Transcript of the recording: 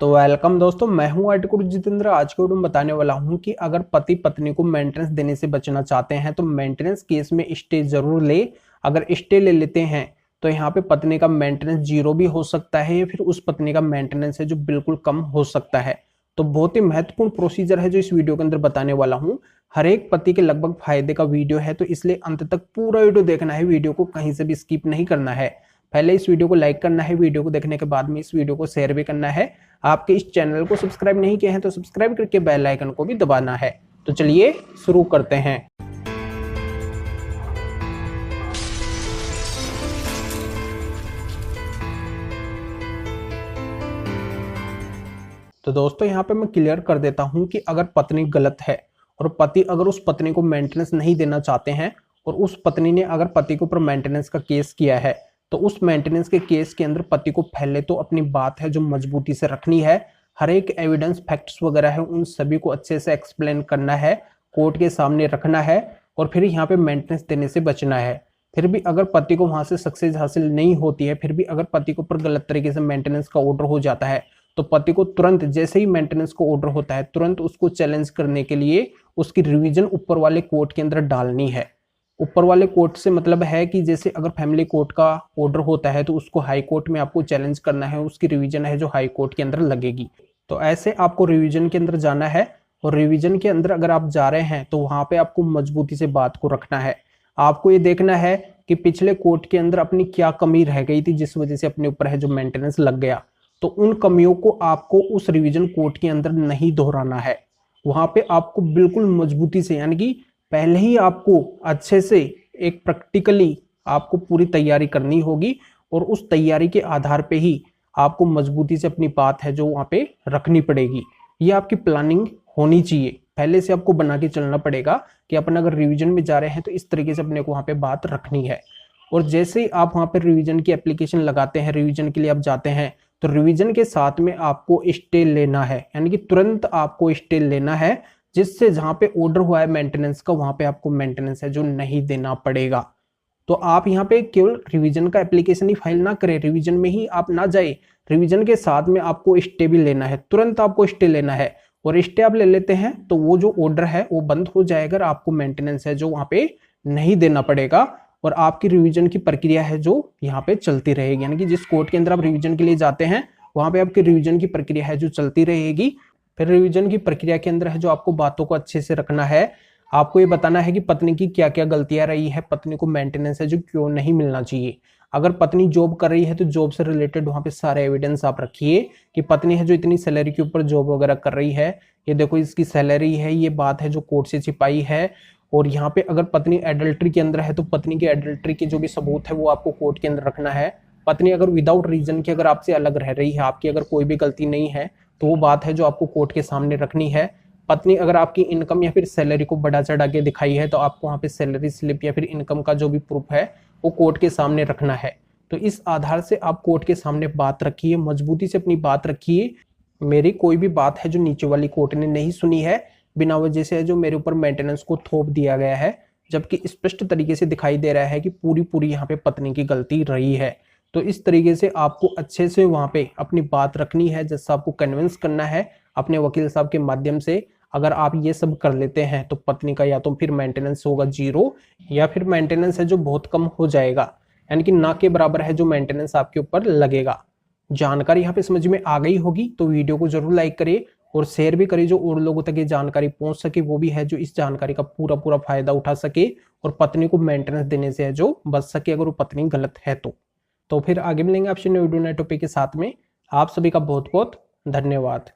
तो वेलकम दोस्तों, मैं हूं आर्टिकल जितेंद्र। आज के वीडियो में बताने वाला हूं कि अगर पति पत्नी को मेंटेनेंस देने से बचना चाहते हैं तो मेंटेनेंस केस में स्टे जरूर ले। अगर स्टे ले लेते हैं तो यहाँ पे पत्नी का मेंटेनेंस जीरो भी हो सकता है या फिर उस पत्नी का मेंटेनेंस है जो बिल्कुल कम हो सकता है। तो बहुत ही महत्वपूर्ण प्रोसीजर है जो इस वीडियो के अंदर बताने वाला हूँ। हर एक पति के लगभग फायदे का वीडियो है, तो इसलिए अंत तक पूरा वीडियो देखना है। वीडियो को कहीं से भी स्किप नहीं करना है। पहले इस वीडियो को लाइक करना है, वीडियो को देखने के बाद में इस वीडियो को शेयर भी करना है। आपके इस चैनल को सब्सक्राइब नहीं किए हैं तो सब्सक्राइब करके बेल आइकन को भी दबाना है। तो चलिए शुरू करते हैं। तो दोस्तों यहाँ पे मैं क्लियर कर देता हूँ कि अगर पत्नी गलत है और पति अगर उस पत्नी को मेंटेनेंस नहीं देना चाहते हैं और उस पत्नी ने अगर पति के ऊपर मेंटेनेंस का केस किया है तो उस मेंटेनेंस के केस के अंदर पति को पहले तो अपनी बात है जो मजबूती से रखनी है। हर एक एविडेंस फैक्ट्स वगैरह है उन सभी को अच्छे से एक्सप्लेन करना है, कोर्ट के सामने रखना है और फिर यहाँ पे मेंटेनेंस देने से बचना है। फिर भी अगर पति को वहां से सक्सेस हासिल नहीं होती है, फिर भी अगर पति के ऊपर गलत तरीके से मेंटेनेंस का ऑर्डर हो जाता है तो पति को तुरंत जैसे ही मेंटेनेंस को ऑर्डर होता है तुरंत उसको चैलेंज करने के लिए उसकी रिवीजन ऊपर वाले कोर्ट के अंदर डालनी है। ऊपर वाले कोर्ट से मतलब है कि जैसे अगर फैमिली कोर्ट का ऑर्डर होता है तो उसको हाई कोर्ट में आपको चैलेंज करना है, उसकी रिवीजन है जो हाई कोर्ट के अंदर लगेगी। तो ऐसे आपको रिवीजन के अंदर जाना है और रिवीजन के अंदर अगर आप जा रहे हैं तो वहां पे आपको मजबूती से बात को रखना है। आपको ये देखना है कि पिछले कोर्ट के अंदर अपनी क्या कमी रह गई थी जिस वजह से अपने ऊपर है जो मेंटेनेंस लग गया, तो उन कमियों को आपको उस रिवीजन कोर्ट के अंदर नहीं दोहराना है। वहां पे आपको बिल्कुल मजबूती से यानी कि पहले ही आपको अच्छे से एक प्रैक्टिकली आपको पूरी तैयारी करनी होगी और उस तैयारी के आधार पे ही आपको मजबूती से अपनी बात है जो वहां पे रखनी पड़ेगी। ये आपकी प्लानिंग होनी चाहिए, पहले से आपको बना के चलना पड़ेगा कि अपन अगर रिवीजन में जा रहे हैं तो इस तरीके से अपने को वहां पे बात रखनी है। और जैसे ही आप वहां पे रिवीजन की एप्लीकेशन लगाते हैं, रिवीजन के लिए आप जाते हैं, तो रिवीजन के साथ में आपको स्टे लेना है, यानी कि तुरंत आपको स्टे लेना है जिससे जहां पे ऑर्डर हुआ है मेंटेनेंस का वहां पे आपको मेंटेनेंस है जो नहीं देना पड़ेगा। तो आप यहाँ पे केवल रिवीजन का एप्लीकेशन ही फाइल ना करें, रिवीजन में ही आप ना जाए, रिवीजन के साथ में आपको स्टे भी लेना है, तुरंत आपको स्टे लेना है। और स्टे आप ले लेते हैं तो वो जो ऑर्डर है वो बंद हो जाएगा, आपको मेंटेनेंस है जो वहां पे नहीं देना पड़ेगा और आपकी रिवीजन की प्रक्रिया है जो यहाँ पे चलती रहेगी। यानी कि जिस कोर्ट के अंदर आप रिवीजन के लिए जाते हैं वहां पे आपकी रिवीजन की प्रक्रिया है जो चलती रहेगी। फिर रिवीजन की प्रक्रिया के अंदर है जो आपको बातों को अच्छे से रखना है। आपको ये बताना है कि पत्नी की क्या क्या गलतियां रही है, पत्नी को मेंटेनेंस है जो क्यों नहीं मिलना चाहिए। अगर पत्नी जॉब कर रही है तो जॉब से रिलेटेड वहां पे सारे एविडेंस आप रखिए कि पत्नी है जो इतनी सैलरी के ऊपर जॉब वगैरह कर रही है, ये देखो इसकी सैलरी है, ये बात है जो कोर्ट से छिपाई है। और यहाँ पे अगर पत्नी एडल्ट्री के अंदर है तो पत्नी के एडल्ट्री के जो भी सबूत है वो आपको कोर्ट के अंदर रखना है। पत्नी अगर विदाउट रीजन की अगर आपसे अलग रह रही है, आपकी अगर कोई भी गलती नहीं है, तो वो बात है जो आपको कोर्ट के सामने रखनी है। पत्नी अगर आपकी इनकम या फिर सैलरी को बढ़ा चढ़ा के दिखाई है तो आपको वहां पे सैलरी स्लिप या फिर इनकम का जो भी प्रूफ है वो कोर्ट के सामने रखना है। तो इस आधार से आप कोर्ट के सामने बात रखिए, मजबूती से अपनी बात रखिए। मेरी कोई भी बात है जो नीचे वाली कोर्ट ने नहीं सुनी है, बिना वजह से है जो मेरे ऊपर मेंटेनेंस को थोप दिया गया है, जबकि स्पष्ट तरीके से दिखाई दे रहा है कि पूरी यहाँ पे पत्नी की गलती रही है। तो इस तरीके से आपको अच्छे से वहां पे अपनी बात रखनी है, जैसा आपको कन्विंस करना है अपने वकील साहब के माध्यम से। अगर आप ये सब कर लेते हैं तो पत्नी का या तो फिर मेंटेनेंस होगा जीरो या फिर मेंटेनेंस है जो बहुत कम हो जाएगा, यानी कि ना के बराबर है जो मेंटेनेंस आपके ऊपर लगेगा। जानकारी यहाँ पे समझ में आ गई होगी तो वीडियो को जरूर लाइक करिए और शेयर भी करिए जो और लोगों तक ये जानकारी पहुंच सके, वो भी है जो इस जानकारी का पूरा फायदा उठा सके और पत्नी को मेंटेनेंस देने से है जो बच सके अगर वो पत्नी गलत है तो फिर आगे मिलेंगे आपसे नए वीडियो नए टॉपिक के साथ में। आप सभी का बहुत बहुत धन्यवाद।